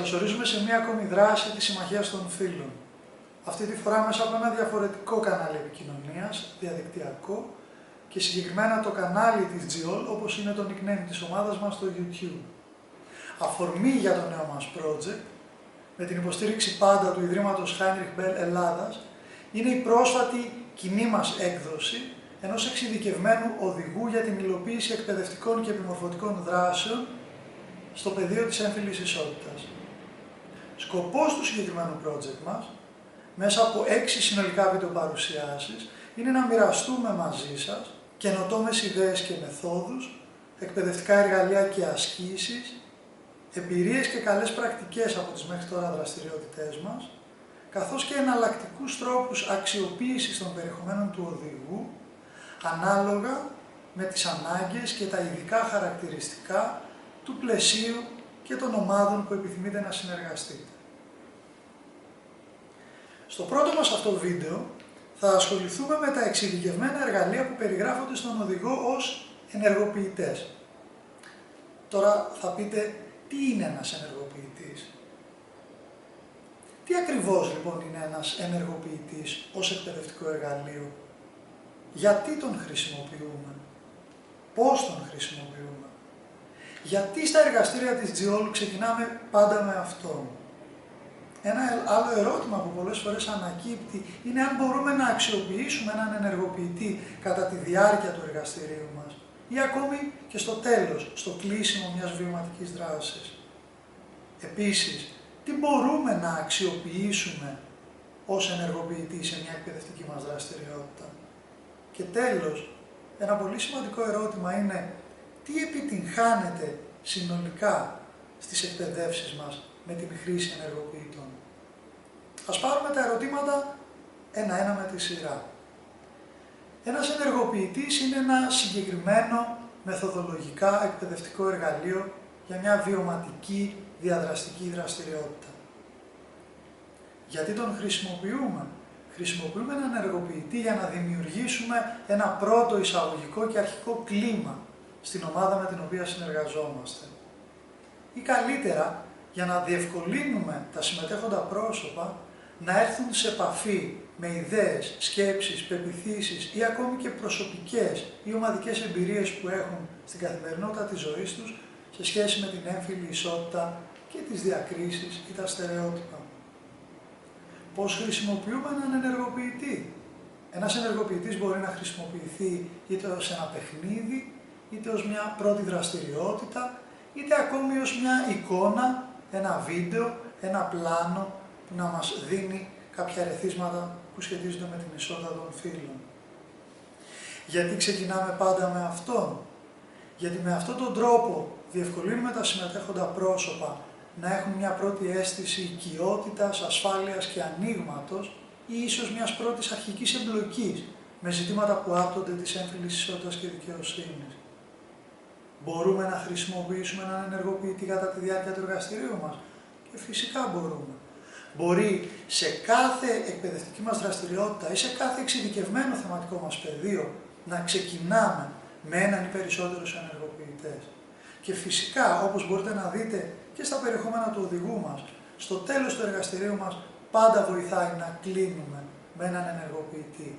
καλωσορίζουμε σε μία ακόμη δράση της Συμμαχίας των Φίλων. Αυτή τη φορά μέσα από ένα διαφορετικό κανάλι επικοινωνίας, διαδικτυακό, και συγκεκριμένα το κανάλι της GIOL, όπως είναι το nickname της ομάδας μας στο YouTube. Αφορμή για το νέο μας project, με την υποστήριξη πάντα του Ιδρύματος Heinrich Böll Ελλάδας, είναι η πρόσφατη κοινή μας έκδοση ενός εξειδικευμένου οδηγού για την υλοποίηση εκπαιδευτικών και επιμορφωτικών δράσεων στο πεδίο της έμφυλης ισότητας. Σκοπός του συγκεκριμένου project μας, μέσα από 6 συνολικά βιντεοπαρουσιάσεις, είναι να μοιραστούμε μαζί σας καινοτόμες ιδέες και μεθόδους, εκπαιδευτικά εργαλεία και ασκήσεις, εμπειρίες και καλές πρακτικές από τις μέχρι τώρα δραστηριότητές μας, καθώς και εναλλακτικούς τρόπους αξιοποίησης των περιεχομένων του οδηγού, ανάλογα με τις ανάγκες και τα ειδικά χαρακτηριστικά του πλαισίου και των ομάδων που επιθυμείτε να συνεργαστείτε. Στο πρώτο μας αυτό βίντεο θα ασχοληθούμε με τα εξειδικευμένα εργαλεία που περιγράφονται στον οδηγό ως ενεργοποιητές. Τώρα θα πείτε, τι είναι ένας ενεργοποιητής? Τι ακριβώς λοιπόν είναι ένας ενεργοποιητής ως εκπαιδευτικό εργαλείο? Γιατί τον χρησιμοποιούμε? Πώς τον χρησιμοποιούμε? Γιατί στα εργαστήρια της GIOL ξεκινάμε πάντα με αυτόν? Ένα άλλο ερώτημα που πολλές φορές ανακύπτει είναι αν μπορούμε να αξιοποιήσουμε έναν ενεργοποιητή κατά τη διάρκεια του εργαστηρίου μας ή ακόμη και στο τέλος, στο κλείσιμο μιας βιωματικής δράσης. Επίσης, τι μπορούμε να αξιοποιήσουμε ως ενεργοποιητή σε μια εκπαιδευτική μας δραστηριότητα? Και τέλος, ένα πολύ σημαντικό ερώτημα είναι τι επιτυγχάνεται συνολικά στις εκπαιδεύσεις μας με την χρήση ενεργοποιητών. Ας πάρουμε τα ερωτήματα ένα-ένα με τη σειρά. Ένας ενεργοποιητής είναι ένα συγκεκριμένο μεθοδολογικά εκπαιδευτικό εργαλείο για μια βιωματική διαδραστική δραστηριότητα. Γιατί τον χρησιμοποιούμε? Χρησιμοποιούμε έναν ενεργοποιητή για να δημιουργήσουμε ένα πρώτο εισαγωγικό και αρχικό κλίμα στην ομάδα με την οποία συνεργαζόμαστε. Ή καλύτερα, για να διευκολύνουμε τα συμμετέχοντα πρόσωπα να έρθουν σε επαφή με ιδέες, σκέψεις, πεποιθήσεις ή ακόμη και προσωπικές ή ομαδικές εμπειρίες που έχουν στην καθημερινότητα της ζωής τους σε σχέση με την έμφυλη ισότητα και τις διακρίσεις ή τα στερεότυπα. Πώς χρησιμοποιούμε έναν ενεργοποιητή? Ένας ενεργοποιητής μπορεί να χρησιμοποιηθεί είτε ως ένα παιχνίδι, είτε ως μια πρώτη δραστηριότητα, είτε ακόμη ως μια εικόνα, ένα βίντεο, ένα πλάνο που να μας δίνει κάποια ερεθίσματα που σχετίζονται με την ισότητα των φύλων. Γιατί ξεκινάμε πάντα με αυτόν? Γιατί με αυτόν τον τρόπο διευκολύνουμε τα συμμετέχοντα πρόσωπα να έχουν μια πρώτη αίσθηση οικειότητας, ασφάλειας και ανοίγματος ή ίσως μιας πρώτης αρχικής εμπλοκής με ζητήματα που άπτονται της έμφυλης ισότητας και δικαιοσύνης. Μπορούμε να χρησιμοποιήσουμε έναν ενεργοποιητή κατά τη διάρκεια του εργαστηρίου μας? Και φυσικά μπορούμε. Μπορεί σε κάθε εκπαιδευτική μας δραστηριότητα ή σε κάθε εξειδικευμένο θεματικό μας πεδίο να ξεκινάμε με έναν ή περισσότερους ενεργοποιητές. Και φυσικά, όπως μπορείτε να δείτε και στα περιεχόμενα του οδηγού μας, στο τέλος του εργαστηρίου μας πάντα βοηθάει να κλείνουμε με έναν ενεργοποιητή.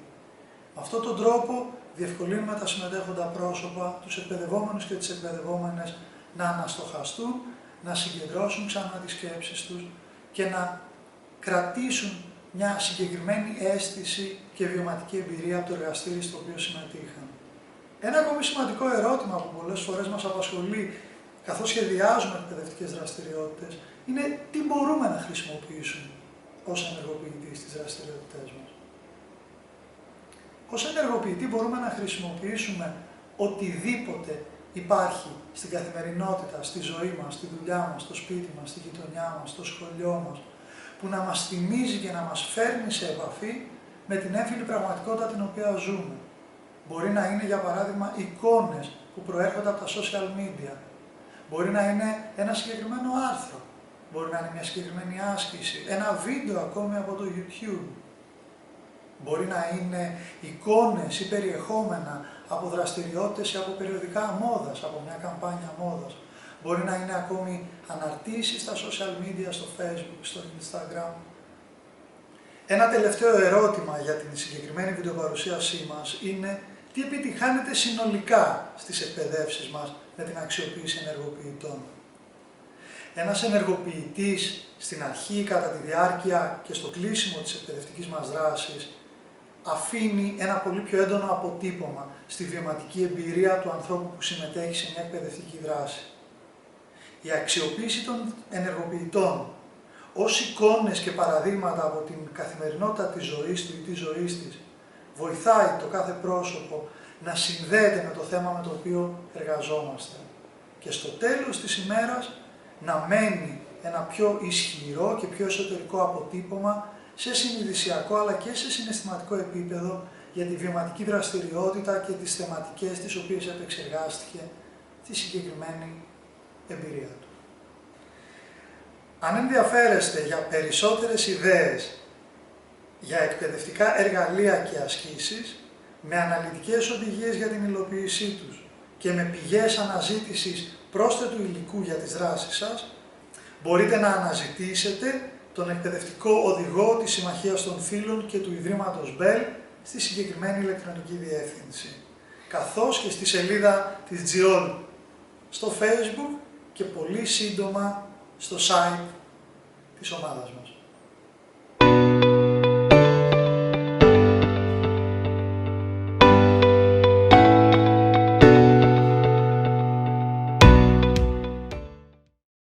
Με αυτόν τον τρόπο διευκολύνουμε τα συμμετέχοντα πρόσωπα, τους εκπαιδευόμενους και τις εκπαιδευόμενες να αναστοχαστούν, να συγκεντρώσουν ξανά τις σκέψεις τους και να κρατήσουν μια συγκεκριμένη αίσθηση και βιωματική εμπειρία από το εργαστήρι στο οποίο συμμετείχαν. Ένα ακόμη σημαντικό ερώτημα που πολλές φορές μας απασχολεί καθώς σχεδιάζουμε εκπαιδευτικές δραστηριότητες είναι τι μπορούμε να χρησιμοποιήσουμε ως ενεργοποιητή στις δραστηριότητές μας. Ως ενεργοποιητή μπορούμε να χρησιμοποιήσουμε οτιδήποτε υπάρχει στην καθημερινότητα, στη ζωή μας, στη δουλειά μας, στο σπίτι μας, στη γειτονιά μας, στο σχολείο μας, που να μας θυμίζει και να μας φέρνει σε επαφή με την έμφυλη πραγματικότητα την οποία ζούμε. Μπορεί να είναι, για παράδειγμα, εικόνες που προέρχονται από τα social media. Μπορεί να είναι ένα συγκεκριμένο άρθρο. Μπορεί να είναι μια συγκεκριμένη άσκηση, ένα βίντεο ακόμη από το YouTube. Μπορεί να είναι εικόνες ή περιεχόμενα από δραστηριότητες ή από περιοδικά μόδας, από μια καμπάνια μόδας. μπορεί να είναι ακόμη αναρτήσεις στα social media, στο Facebook, στο Instagram. Ένα τελευταίο ερώτημα για την συγκεκριμένη βιντεοπαρουσίασή μας είναι τι επιτυχάνεται συνολικά στις εκπαιδεύσεις μας με την αξιοποίηση ενεργοποιητών. Ένας ενεργοποιητής στην αρχή, κατά τη διάρκεια και στο κλείσιμο της εκπαιδευτικής μας δράσης αφήνει ένα πολύ πιο έντονο αποτύπωμα στη βιωματική εμπειρία του ανθρώπου που συμμετέχει σε μια εκπαιδευτική δράση. Η αξιοποίηση των ενεργοποιητών ως εικόνες και παραδείγματα από την καθημερινότητα της ζωής του ή της ζωής της βοηθάει το κάθε πρόσωπο να συνδέεται με το θέμα με το οποίο εργαζόμαστε και στο τέλος της ημέρας να μένει ένα πιο ισχυρό και πιο εσωτερικό αποτύπωμα σε συνειδησιακό αλλά και σε συναισθηματικό επίπεδο για τη βιωματική δραστηριότητα και τις θεματικές τις οποίες επεξεργάστηκε τη συγκεκριμένη εμπειρία του. Αν ενδιαφέρεστε για περισσότερες ιδέες για εκπαιδευτικά εργαλεία και ασκήσεις, με αναλυτικές οδηγίες για την υλοποίησή τους και με πηγές αναζήτησης πρόσθετου υλικού για τις δράσεις σας, μπορείτε να αναζητήσετε τον εκπαιδευτικό οδηγό της Συμμαχίας των Φίλων και του Ιδρύματος Μπέλ στη συγκεκριμένη ηλεκτρονική διεύθυνση, καθώς και στη σελίδα της GIOL στο Facebook και πολύ σύντομα στο site της ομάδας μας.